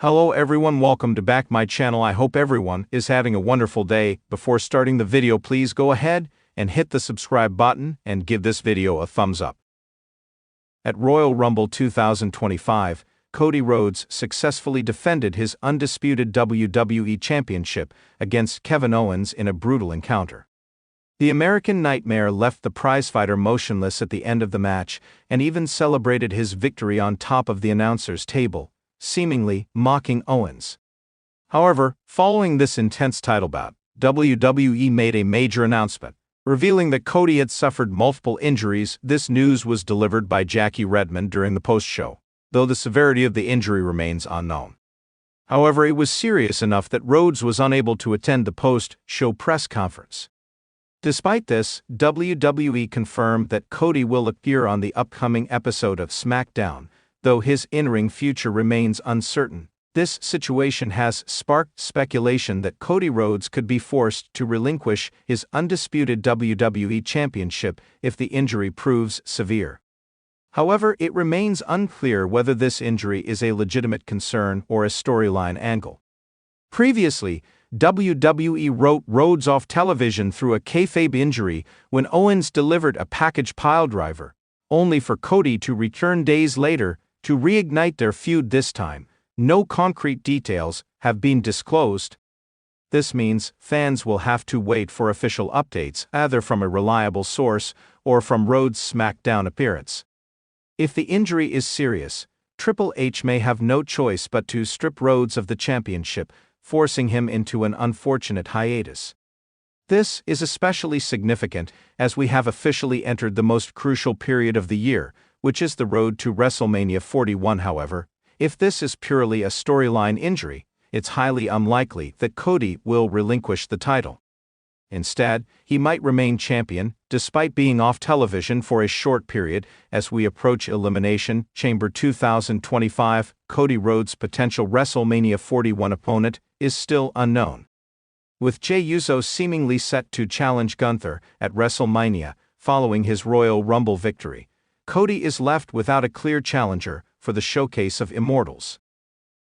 Hello everyone, welcome to back my channel. I hope everyone is having a wonderful day. Before starting the video, please go ahead and hit the subscribe button and give this video a thumbs up. At Royal Rumble 2025, Cody Rhodes successfully defended his undisputed WWE Championship against Kevin Owens in a brutal encounter. The American Nightmare left the prizefighter motionless at the end of the match and even celebrated his victory on top of the announcer's table, seemingly mocking Owens. However, following this intense title bout, WWE made a major announcement, revealing that Cody had suffered multiple injuries. This news was delivered by Jackie Redmond during the post-show, though the severity of the injury remains unknown. However, it was serious enough that Rhodes was unable to attend the post-show press conference. Despite this, WWE confirmed that Cody will appear on the upcoming episode of SmackDown, though his in-ring future remains uncertain. This situation has sparked speculation that Cody Rhodes could be forced to relinquish his undisputed WWE Championship if the injury proves severe. However, it remains unclear whether this injury is a legitimate concern or a storyline angle. Previously, WWE wrote Rhodes off television through a kayfabe injury when Owens delivered a package piledriver, only for Cody to return days later to reignite their feud. This time, no concrete details have been disclosed. This means fans will have to wait for official updates, either from a reliable source or from Rhodes' SmackDown appearance. If the injury is serious, Triple H may have no choice but to strip Rhodes of the championship, forcing him into an unfortunate hiatus. This is especially significant as we have officially entered the most crucial period of the year, which is the road to WrestleMania 41. However, if this is purely a storyline injury, it's highly unlikely that Cody will relinquish the title. Instead, he might remain champion, despite being off television for a short period. As we approach Elimination Chamber 2025, Cody Rhodes' potential WrestleMania 41 opponent is still unknown. With Jey Uso seemingly set to challenge Gunther at WrestleMania following his Royal Rumble victory, Cody is left without a clear challenger for the Showcase of Immortals.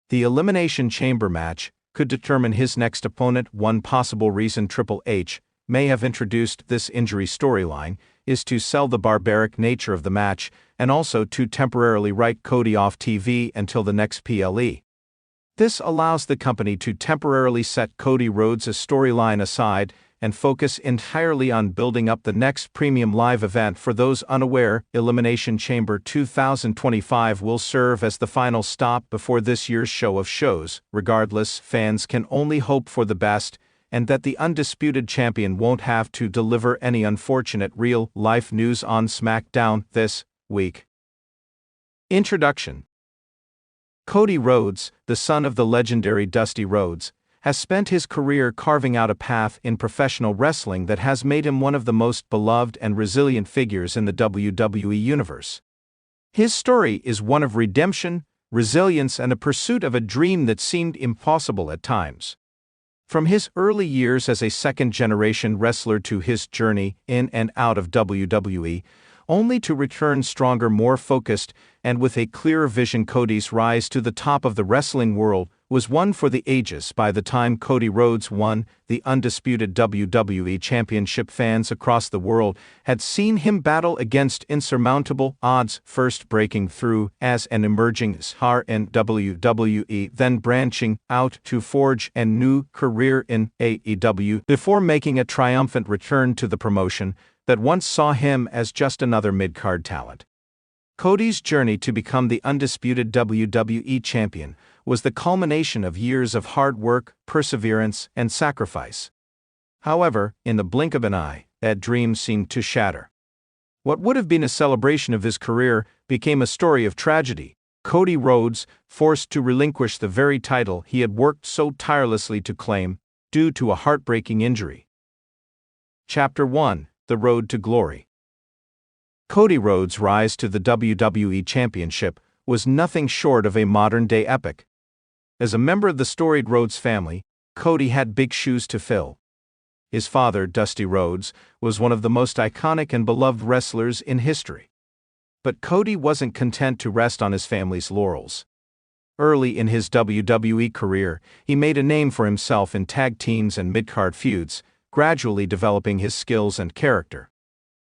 The Elimination Chamber match could determine his next opponent. One possible reason Triple H may have introduced this injury storyline is to sell the barbaric nature of the match and also to temporarily write Cody off TV until the next PLE. This allows the company to temporarily set Cody Rhodes' storyline aside and focus entirely on building up the next premium live event. For those unaware, Elimination Chamber 2025 will serve as the final stop before this year's show of shows. Regardless, fans can only hope for the best and that the undisputed champion won't have to deliver any unfortunate real-life news on SmackDown this week. Introduction. Cody Rhodes, the son of the legendary Dusty Rhodes, has spent his career carving out a path in professional wrestling that has made him one of the most beloved and resilient figures in the WWE universe. His story is one of redemption, resilience, and a pursuit of a dream that seemed impossible at times. From his early years as a second-generation wrestler to his journey in and out of WWE, only to return stronger, more focused, and with a clearer vision, Cody's rise to the top of the wrestling world was one for the ages. By the time Cody Rhodes won the undisputed WWE Championship, fans across the world had seen him battle against insurmountable odds, first breaking through as an emerging star in WWE, then branching out to forge a new career in AEW, before making a triumphant return to the promotion that once saw him as just another mid-card talent. Cody's journey to become the undisputed WWE champion was the culmination of years of hard work, perseverance, and sacrifice. However, in the blink of an eye, that dream seemed to shatter. What would have been a celebration of his career became a story of tragedy. Cody Rhodes, forced to relinquish the very title he had worked so tirelessly to claim, due to a heartbreaking injury. Chapter 1: The Road to Glory. Cody Rhodes' rise to the WWE Championship was nothing short of a modern-day epic. As a member of the storied Rhodes family, Cody had big shoes to fill. His father, Dusty Rhodes, was one of the most iconic and beloved wrestlers in history. But Cody wasn't content to rest on his family's laurels. Early in his WWE career, he made a name for himself in tag teams and mid-card feuds, gradually developing his skills and character.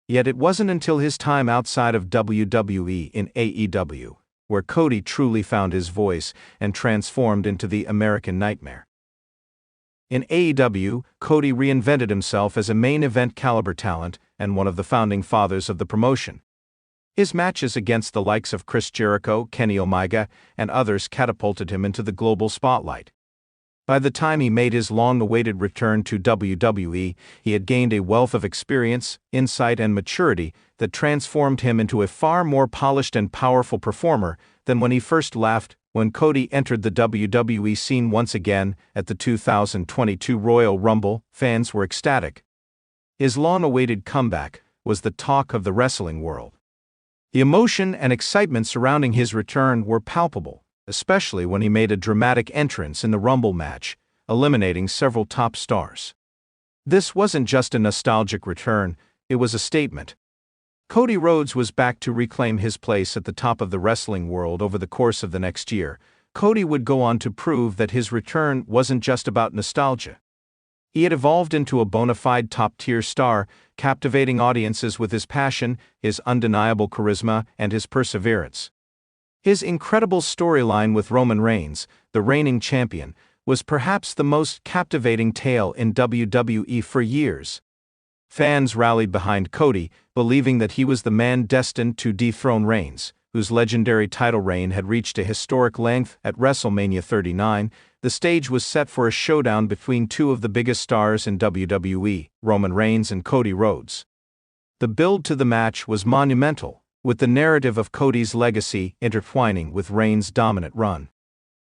Yet it wasn't until his time outside of WWE in AEW, where Cody truly found his voice and transformed into the American Nightmare. In AEW, Cody reinvented himself as a main event caliber talent and one of the founding fathers of the promotion. His matches against the likes of Chris Jericho, Kenny Omega, and others catapulted him into the global spotlight. By the time he made his long-awaited return to WWE, he had gained a wealth of experience, insight, and maturity that transformed him into a far more polished and powerful performer than when he first left. When Cody entered the WWE scene once again at the 2022 Royal Rumble, fans were ecstatic. His long-awaited comeback was the talk of the wrestling world. The emotion and excitement surrounding his return were palpable, especially when he made a dramatic entrance in the Rumble match, eliminating several top stars. This wasn't just a nostalgic return, it was a statement. Cody Rhodes was back to reclaim his place at the top of the wrestling world. Over the course of the next year, Cody would go on to prove that his return wasn't just about nostalgia. He had evolved into a bona fide top-tier star, captivating audiences with his passion, his undeniable charisma, and his perseverance. His incredible storyline with Roman Reigns, the reigning champion, was perhaps the most captivating tale in WWE for years. Fans rallied behind Cody, believing that he was the man destined to dethrone Reigns, whose legendary title reign had reached a historic length at WrestleMania 39. The stage was set for a showdown between two of the biggest stars in WWE, Roman Reigns and Cody Rhodes. The build to the match was monumental, with the narrative of Cody's legacy intertwining with Reigns' dominant run.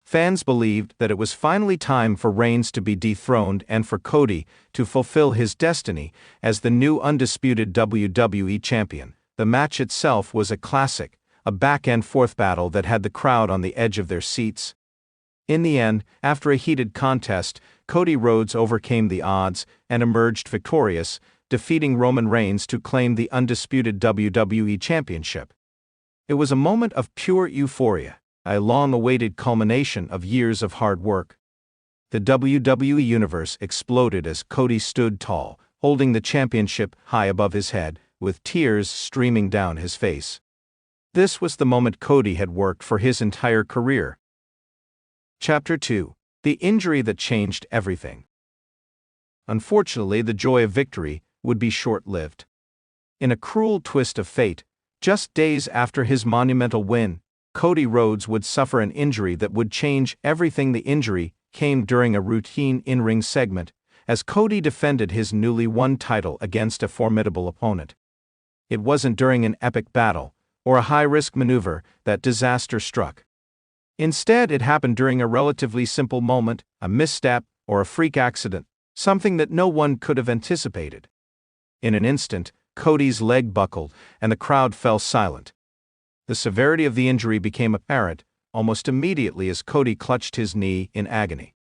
Fans believed that it was finally time for Reigns to be dethroned and for Cody to fulfill his destiny as the new undisputed WWE champion. The match itself was a classic, a back-and-forth battle that had the crowd on the edge of their seats. In the end, after a heated contest, Cody Rhodes overcame the odds and emerged victorious, defeating Roman Reigns to claim the undisputed WWE championship. It was a moment of pure euphoria, a long-awaited culmination of years of hard work. The WWE Universe exploded as Cody stood tall, holding the championship high above his head, with tears streaming down his face. This was the moment Cody had worked for his entire career. Chapter 2: The Injury That Changed Everything. Unfortunately, the joy of victory would be short-lived. In a cruel twist of fate, just days after his monumental win, Cody Rhodes would suffer an injury that would change everything. The injury came during a routine in-ring segment, as Cody defended his newly won title against a formidable opponent. It wasn't during an epic battle, or a high-risk maneuver, that disaster struck. Instead, it happened during a relatively simple moment, a misstep, or a freak accident, something that no one could have anticipated. In an instant, Cody's leg buckled, and the crowd fell silent. The severity of the injury became apparent almost immediately as Cody clutched his knee in agony.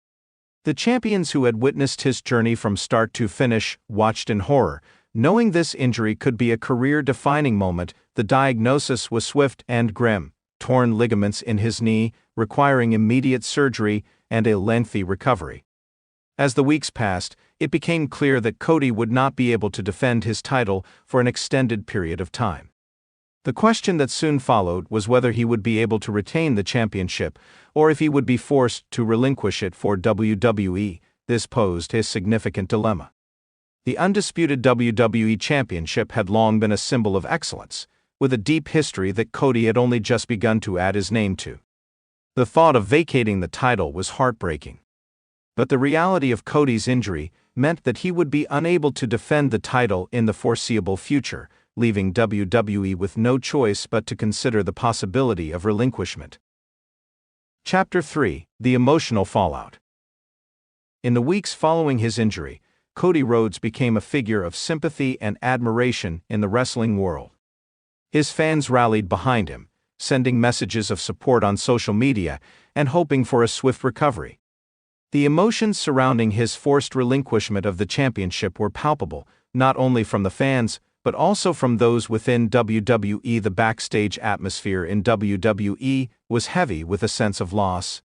The champions who had witnessed his journey from start to finish watched in horror, knowing this injury could be a career-defining moment. The diagnosis was swift and grim: torn ligaments in his knee, requiring immediate surgery and a lengthy recovery. As the weeks passed, it became clear that Cody would not be able to defend his title for an extended period of time. The question that soon followed was whether he would be able to retain the championship, or if he would be forced to relinquish it for WWE. This posed a significant dilemma. The undisputed WWE championship had long been a symbol of excellence, with a deep history that Cody had only just begun to add his name to. The thought of vacating the title was heartbreaking. But the reality of Cody's injury meant that he would be unable to defend the title in the foreseeable future, leaving WWE with no choice but to consider the possibility of relinquishment. Chapter 3: The Emotional Fallout. In the weeks following his injury, Cody Rhodes became a figure of sympathy and admiration in the wrestling world. His fans rallied behind him, sending messages of support on social media and hoping for a swift recovery. The emotions surrounding his forced relinquishment of the championship were palpable, not only from the fans, but also from those within WWE. The backstage atmosphere in WWE was heavy with a sense of loss.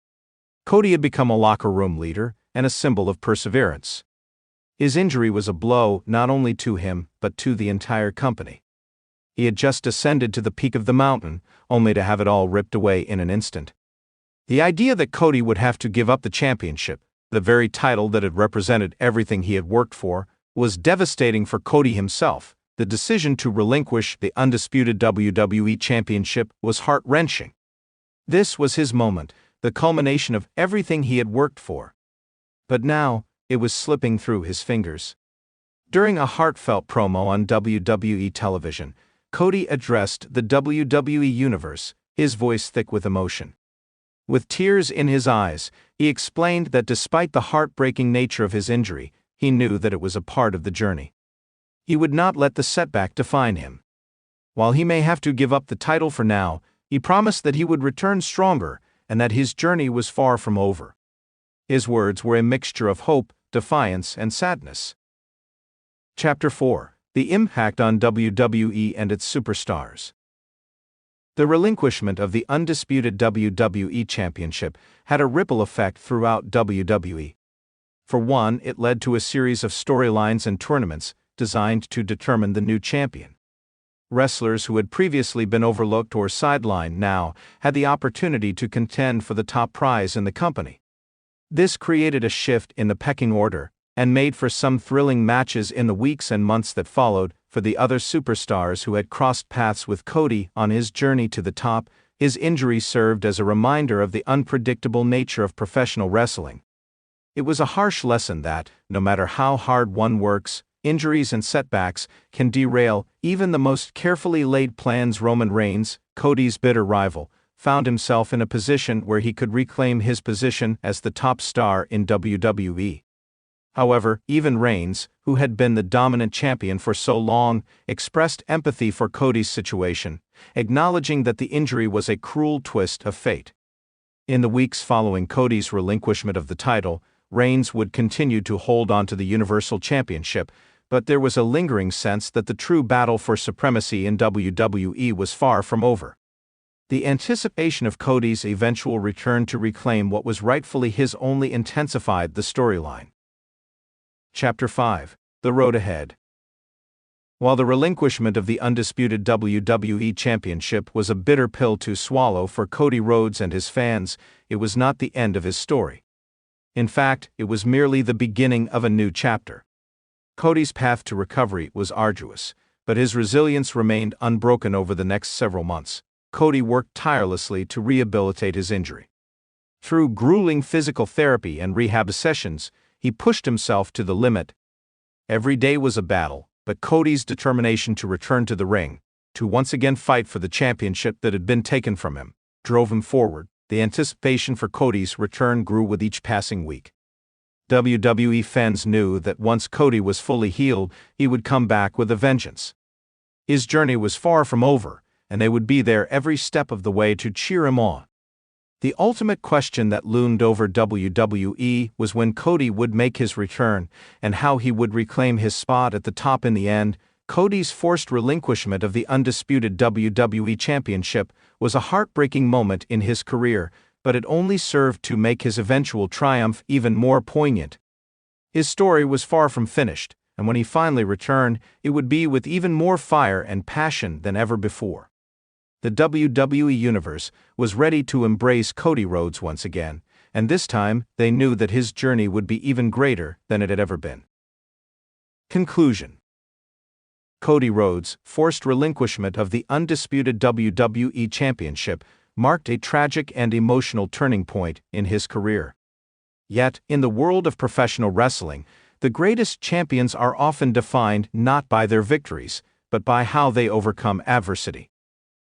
Cody had become a locker room leader and a symbol of perseverance. His injury was a blow not only to him but to the entire company. He had just ascended to the peak of the mountain, only to have it all ripped away in an instant. The idea that Cody would have to give up the championship, the very title that had represented everything he had worked for, was devastating for Cody himself. The decision to relinquish the undisputed WWE Championship was heart-wrenching. This was his moment, the culmination of everything he had worked for. But now, it was slipping through his fingers. During a heartfelt promo on WWE television, Cody addressed the WWE Universe, his voice thick with emotion. With tears in his eyes, he explained that despite the heartbreaking nature of his injury, he knew that it was a part of the journey. He would not let the setback define him. While he may have to give up the title for now, he promised that he would return stronger and that his journey was far from over. His words were a mixture of hope, defiance, and sadness. Chapter 4: The Impact on WWE and its Superstars. The relinquishment of the undisputed WWE Championship had a ripple effect throughout WWE. For one, it led to a series of storylines and tournaments designed to determine the new champion. Wrestlers who had previously been overlooked or sidelined now had the opportunity to contend for the top prize in the company. This created a shift in the pecking order and made for some thrilling matches in the weeks and months that followed. For the other superstars who had crossed paths with Cody on his journey to the top, his injury served as a reminder of the unpredictable nature of professional wrestling. It was a harsh lesson that, no matter how hard one works, injuries and setbacks can derail even the most carefully laid plans. Roman Reigns, Cody's bitter rival, found himself in a position where he could reclaim his position as the top star in WWE. However, even Reigns, who had been the dominant champion for so long, expressed empathy for Cody's situation, acknowledging that the injury was a cruel twist of fate. In the weeks following Cody's relinquishment of the title, Reigns would continue to hold on to the Universal Championship, but there was a lingering sense that the true battle for supremacy in WWE was far from over. The anticipation of Cody's eventual return to reclaim what was rightfully his only intensified the storyline. Chapter 5: The Road Ahead. While the relinquishment of the undisputed WWE Championship was a bitter pill to swallow for Cody Rhodes and his fans, it was not the end of his story. In fact, it was merely the beginning of a new chapter. Cody's path to recovery was arduous, but his resilience remained unbroken over the next several months. Cody worked tirelessly to rehabilitate his injury. Through grueling physical therapy and rehab sessions, he pushed himself to the limit. Every day was a battle, but Cody's determination to return to the ring, to once again fight for the championship that had been taken from him, drove him forward. The anticipation for Cody's return grew with each passing week. WWE fans knew that once Cody was fully healed, he would come back with a vengeance. His journey was far from over, and they would be there every step of the way to cheer him on. The ultimate question that loomed over WWE was when Cody would make his return and how he would reclaim his spot at the top. In the end, Cody's forced relinquishment of the undisputed WWE Championship was a heartbreaking moment in his career, but it only served to make his eventual triumph even more poignant. His story was far from finished, and when he finally returned, it would be with even more fire and passion than ever before. The WWE Universe was ready to embrace Cody Rhodes once again, and this time they knew that his journey would be even greater than it had ever been. Conclusion: Cody Rhodes' forced relinquishment of the undisputed WWE Championship marked a tragic and emotional turning point in his career. Yet, in the world of professional wrestling, the greatest champions are often defined not by their victories, but by how they overcome adversity.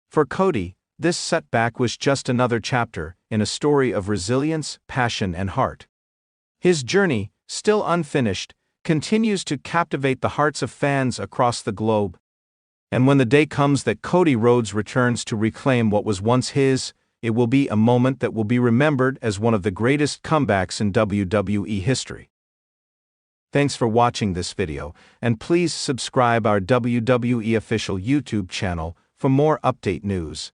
For Cody, this setback was just another chapter in a story of resilience, passion, and heart. His journey, still unfinished, continues to captivate the hearts of fans across the globe. And when the day comes that Cody Rhodes returns to reclaim what was once his, it will be a moment that will be remembered as one of the greatest comebacks in WWE history. Thanks for watching this video, and please subscribe our WWE official YouTube channel for more update news.